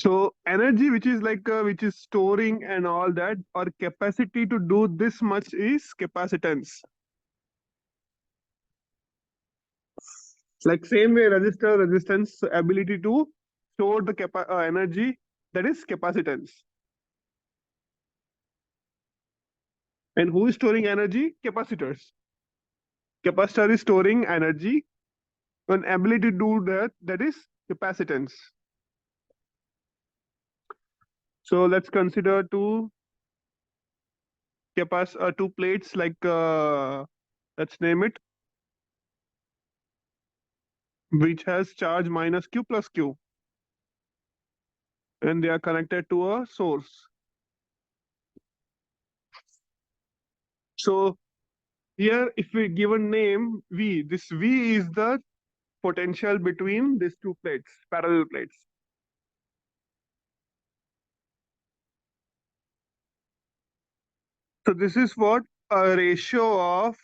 So energy, which is which is storing and all that, or capacity to do this much is capacitance. Like same way, resistance, ability to store the energy, that is capacitance. And who is storing energy? Capacitors. Capacitor is storing energy. An ability to do that, that is capacitance. So let's consider two plates, let's name it, which has charge minus Q plus Q, and they are connected to a source. So here, if we give a name V, this V is the potential between these two plates, parallel plates. So this is what a ratio of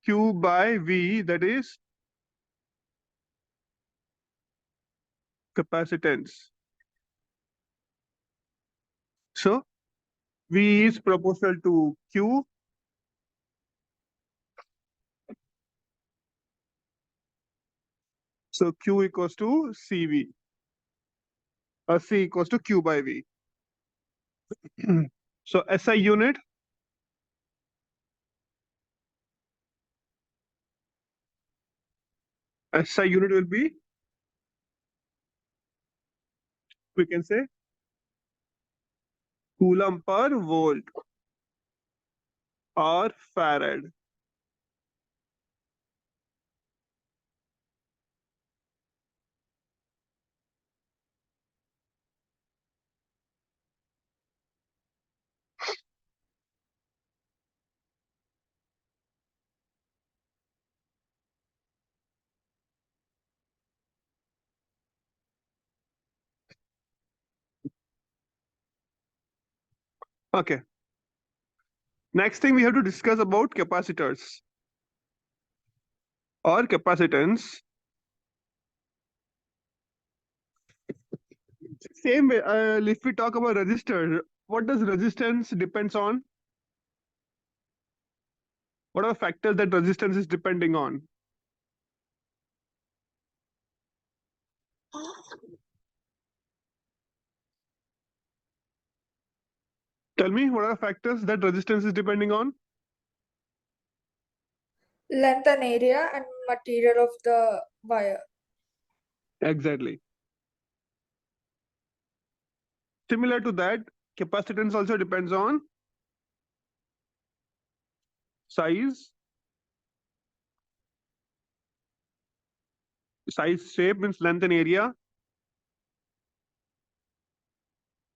Q by V, that is capacitance. So V is proportional to Q. So Q equals to CV. C equals to Q by V. So SI unit, SI unit will be, we can say, Coulomb per volt or Farad. Okay. Next thing we have to discuss about capacitors or capacitance. Same way, if we talk about resistor, what does resistance depends on? What are the factors that resistance is depending on? Tell me, what are the factors that resistance is depending on? Length and area and material of the wire. Exactly. Similar to that, capacitance also depends on size, shape means length and area.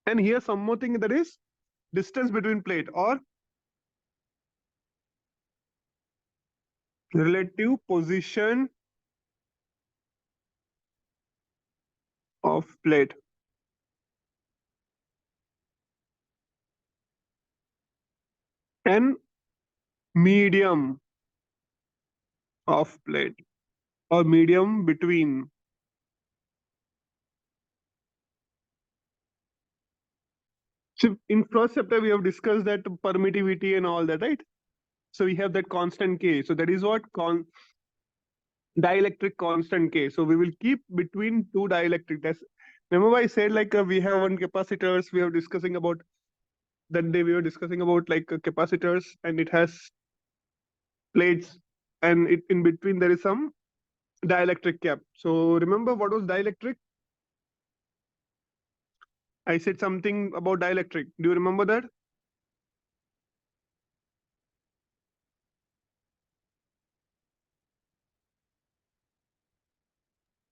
And here some more thing, that is distance between plate or relative position of plate. And medium of plate or medium between. So in first chapter, we have discussed that permittivity and all that, right? So we have that constant K. So that is what dielectric constant K. So we will keep between two dielectric. That's, remember I said we have one capacitors, we are discussing about that day, we were discussing about capacitors, and it has plates, and in between there is some dielectric cap. So remember what was dielectric? I said something about dielectric. Do you remember that?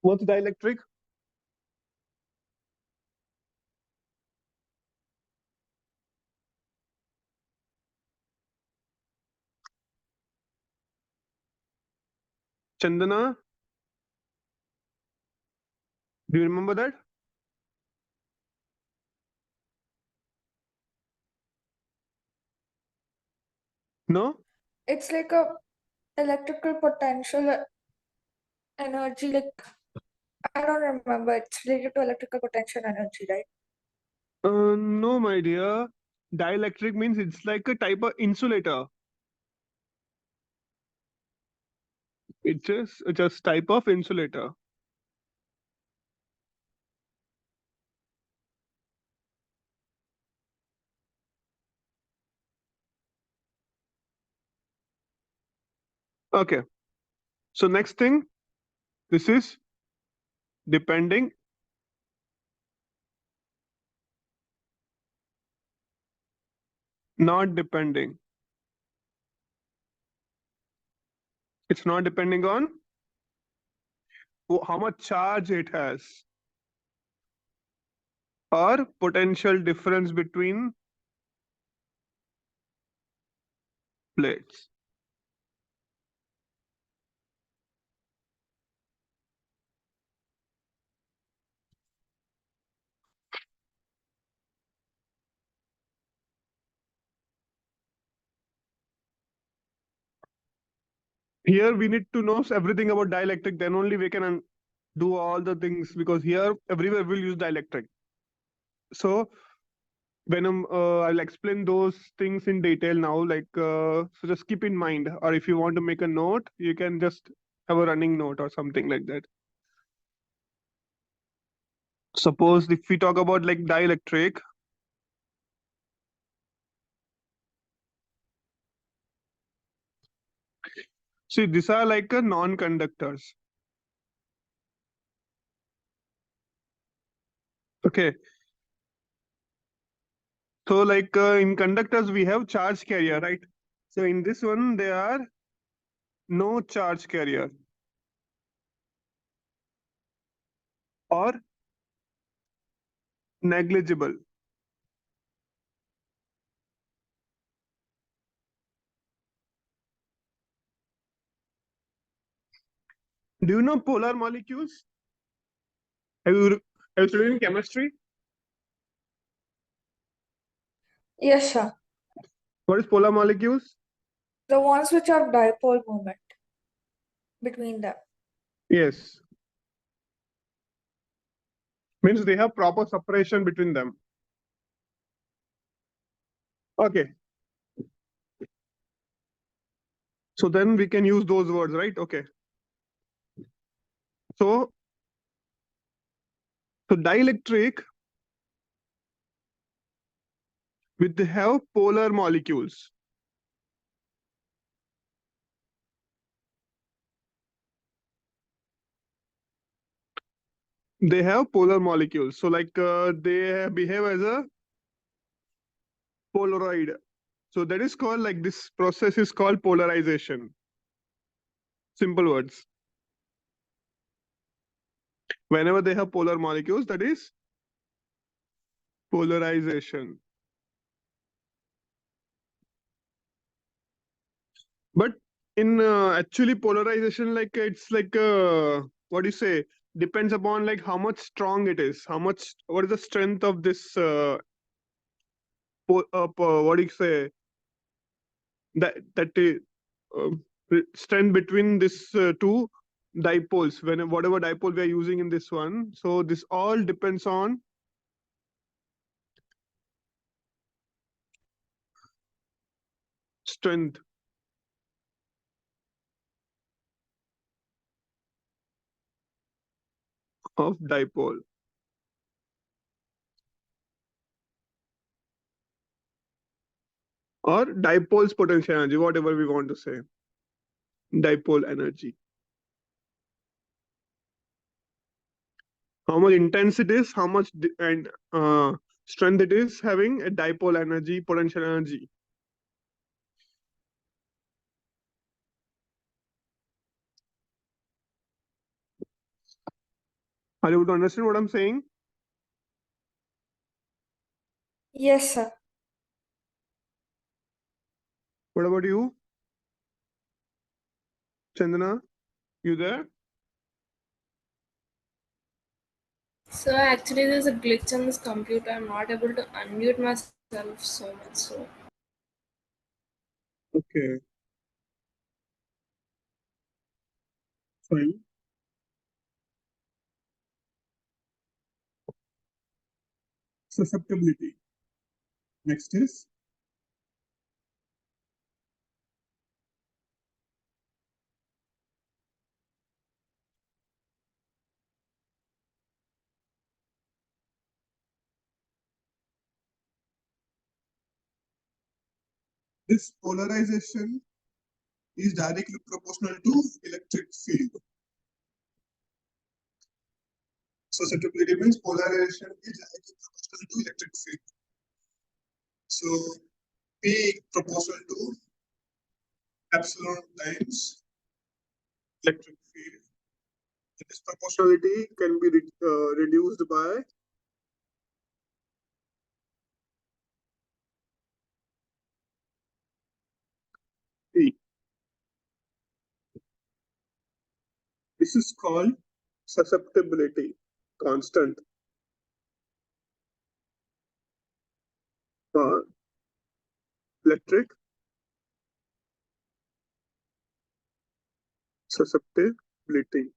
What's dielectric? Chandana, do you remember that? No? It's like a electrical potential energy, like I don't remember. It's related to electrical potential energy, right? No, my dear. Dielectric means it's like a type of insulator. It's just type of insulator. Okay. So next thing, this is depending, not depending. It's not depending on how much charge it has or potential difference between plates. Here we need to know everything about dielectric, then only we can do all the things, because here everywhere we'll use dielectric. So when I'll explain those things in detail now, like so just keep in mind, or if you want to make a note, you can just have a running note or something like that. Suppose if we talk about like dielectric, see these are like non-conductors. Okay, so like in conductors we have charge carrier, right? So in this one there are no charge carrier or negligible. Do you know polar molecules? Have you studied in chemistry? Yes, sir. What is polar molecules? The ones which have dipole moment between them. Yes, means they have proper separation between them. Okay, so then we can use those words, right? Okay, so dielectric with they have polar molecules. They have polar molecules, so like they behave as a polaroid. So that is called, like, this process is called polarization. Simple words. Whenever they have polar molecules, that is polarization. But in actually polarization, like it's like what do you say? Depends upon like how much strong it is, how much, what is the strength of this what do you say, that strength between this two dipoles, when whatever dipole we are using in this one. So this all depends on strength of dipole or dipole's potential energy, whatever we want to say, dipole energy. How much intense it is, how much and strength it is having a dipole energy, potential energy. Are you able to understand what I'm saying? Yes, sir. What about you, Chandana? You there? So actually there's a glitch on this computer. I'm not able to unmute myself so much. So Okay, fine. susceptibility. Next is this polarization is directly proportional to electric field. Susceptibility means polarization is directly proportional to electric field. So P proportional to epsilon times electric field. This proportionality can be reduced by P. This is called susceptibility constant. Electric susceptibility.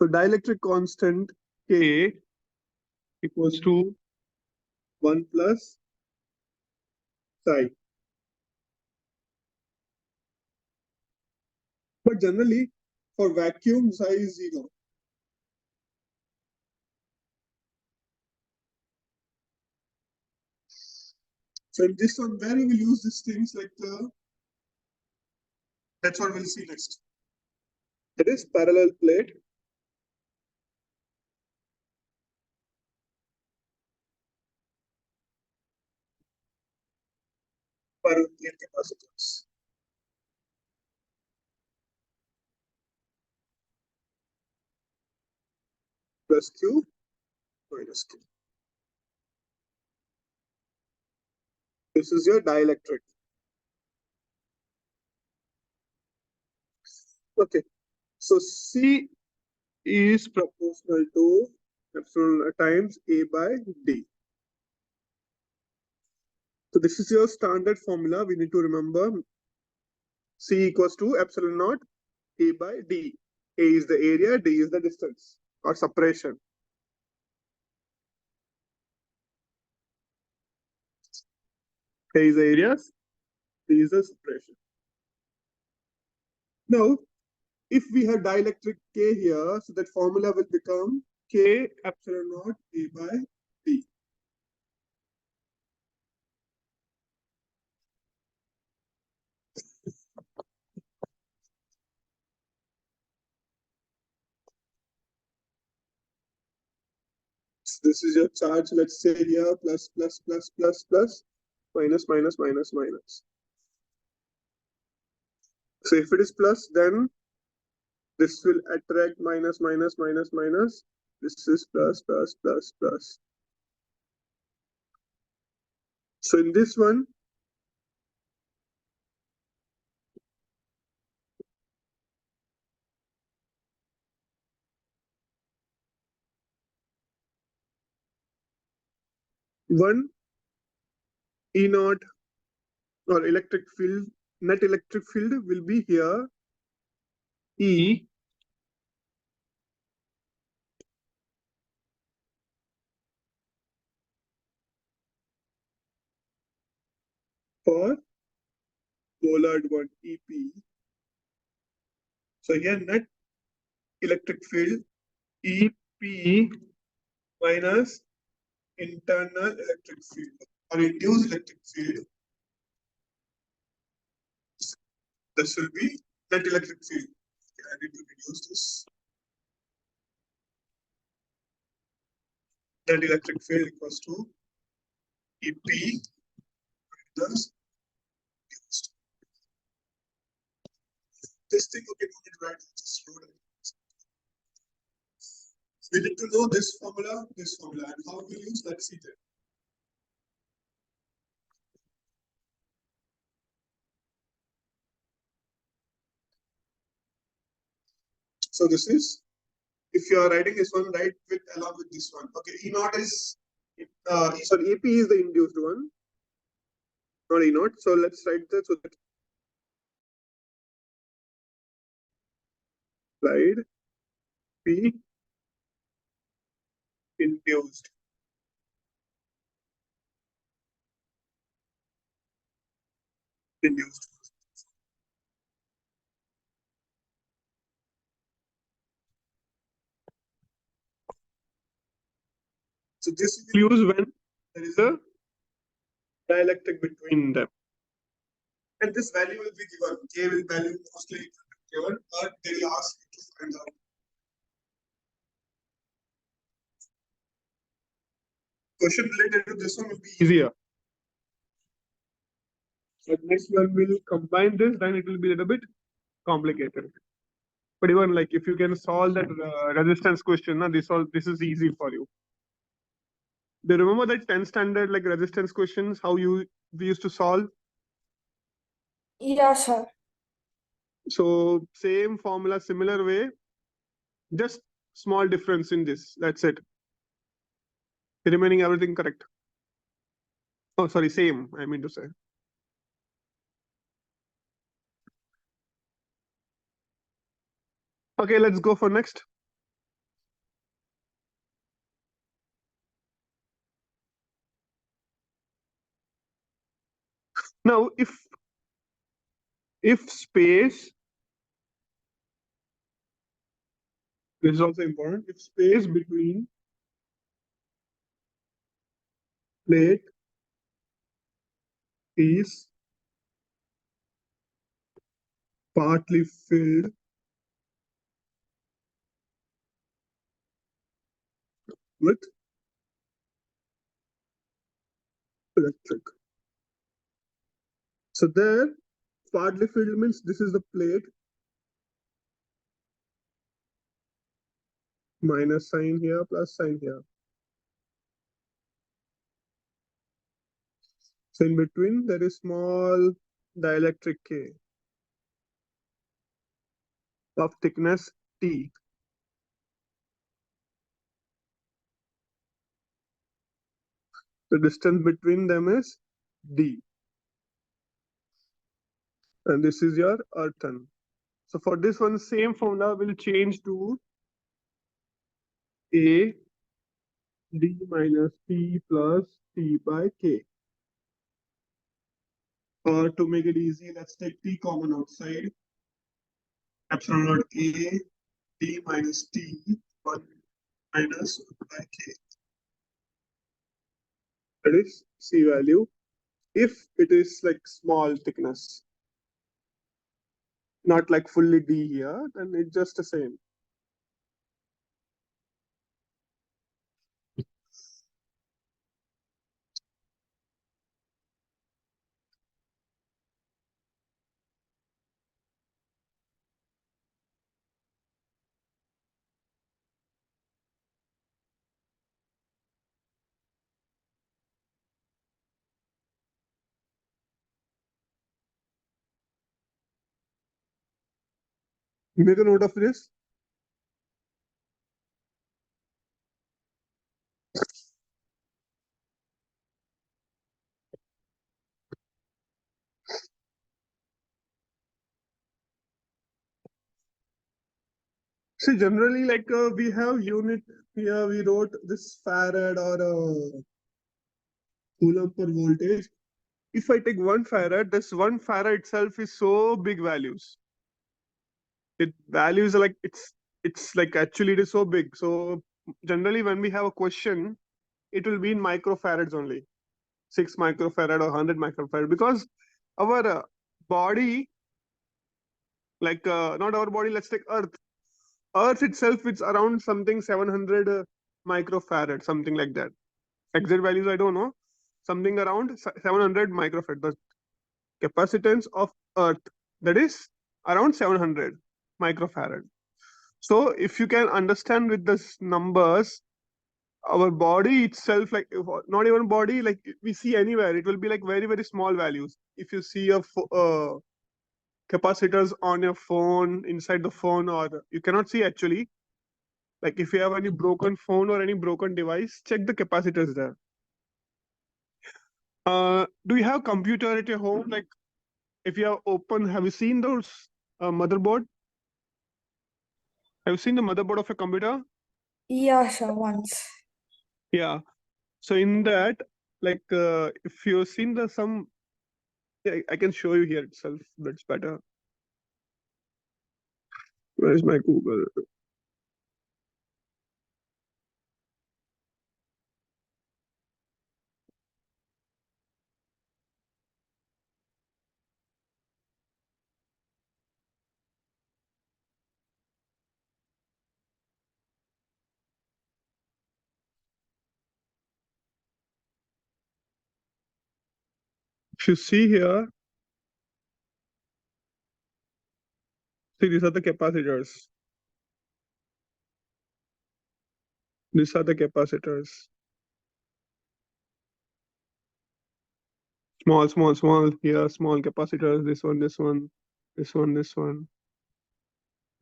So dielectric constant K equals to 1 plus psi. But generally, for vacuum, psi is 0. So in this one, where we will use these things like that's what we'll see next. It is parallel plate. Parallel plate capacitance. Plus Q minus Q. This is your dielectric. Okay. So C is proportional to epsilon times A by D. So this is your standard formula. We need to remember C equals to epsilon naught A by D. A is the area, D is the distance or separation. A is the area, D is the separation. Now, if we have dielectric K here, so that formula will become K epsilon naught A by D. So this is your charge, let's say here, plus, plus, plus, plus, plus, minus, minus, minus, minus. So if it is plus, then this will attract minus, minus, minus, minus. This is plus, plus, plus, plus. So in this one, one E naught or electric field, net electric field will be here E for polar one EP. So here net electric field EP minus internal electric field or induced electric field. This will be net electric field. Okay, I need to reduce this. Net electric field equals to EP minus induced. This thing you can only write just wrote it. We need to know this formula, and how we use that C then. So this is, if you are writing this one, write with along with this one. Okay, E naught is sorry, EP is the induced one. not E naught. So let's write that so that applied P induced. Induced. So this will use when there is a dielectric between them. And this value will be given. K will value mostly given, or they will ask you to find out. Question related to this one will be easier. But next one will combine this, then it will be a little bit complicated. But even like if you can solve that resistance question, this is easy for you. Do you remember that 10 standard like resistance questions, how we used to solve? Yeah, sir. So same formula, similar way, just small difference in this. That's it. Remaining everything correct. Oh, sorry, same, I mean to say. Okay, let's go for next. Now, if space, this is also important, if space between plate is partly filled with electric. So there, partly filled means this is the plate, minus sign here, plus sign here. So in between, there is small dielectric K of thickness T. The distance between them is D. And this is your earthen. So for this one, same formula will change to A D minus T plus T by K. Or to make it easy, let's take T common outside. Epsilon naught A D minus T 1 minus 1 by K. That is C value. If it is like small thickness, not like fully D here, then it's just the same. Make a note of this. See, generally, like we have unit here, we wrote this farad or coulomb per voltage. If I take 1 farad, this 1 farad itself is so big values. It values like it's like actually it is so big. So generally, when we have a question, it will be in microfarads only, 6 microfarad or 100 microfarad, because our body, like not our body, let's take Earth. Earth itself is around something 700 microfarad, something like that. Exact values I don't know. Something around 700 microfarad. The capacitance of Earth, that is around 700 microfarad. So if you can understand with these numbers, our body itself, like not even body, like we see anywhere, it will be like very, very small values. If you see a capacitors on your phone, inside the phone, or you cannot see actually. Like if you have any broken phone or any broken device, check the capacitors there. Do you have computer at your home? Like, if you have open, have you seen those motherboard? Have you seen the motherboard of a computer? Yeah, sure, once. Yeah. So in that, like, if you've seen the some, I can show you here itself. That's better. Where's my Google? If you see here, see these are the capacitors. These are the capacitors. Small, small, small. Here, small capacitors. This one, this one, this one, this one,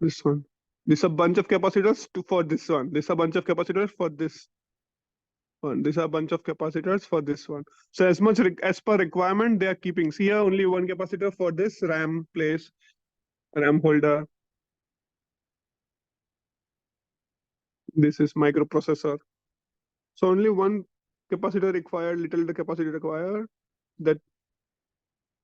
this one. This a bunch of capacitors for this one. This a bunch of capacitors for this one. These are a bunch of capacitors for this one. So as much as per requirement, they are keeping. See here, only one capacitor for this RAM place, RAM holder. This is microprocessor. So only one capacitor required, little the capacitor required. That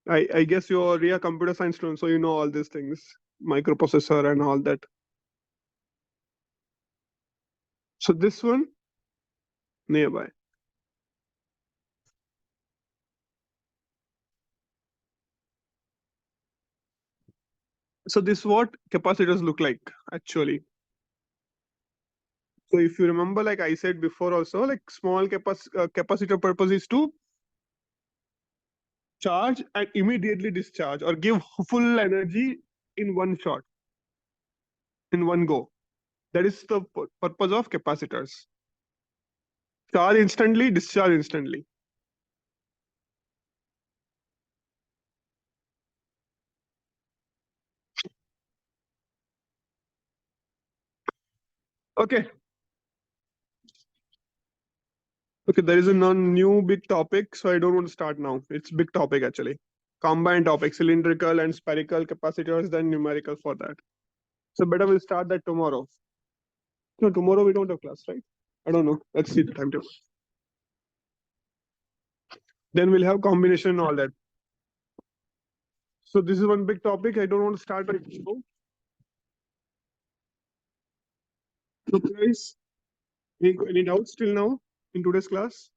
I guess you're a computer science student, so you know all these things, microprocessor and all that. So this one nearby. So this is what capacitors look like actually. So if you remember, like I said before also, like small capacitor purpose is to charge and immediately discharge or give full energy in one shot, in one go. That is the purpose of capacitors. Charge instantly, discharge instantly. Okay. Okay, there is a new big topic, so I don't want to start now. It's big topic actually. Combined topic, cylindrical and spherical capacitors, then numerical for that. So better we'll start that tomorrow. No, tomorrow we don't have class, right? I don't know. Let's see the timetable. Then we'll have combination and all that. So this is one big topic. I don't want to start right now. So guys, any doubts till now in today's class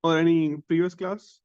or any previous class?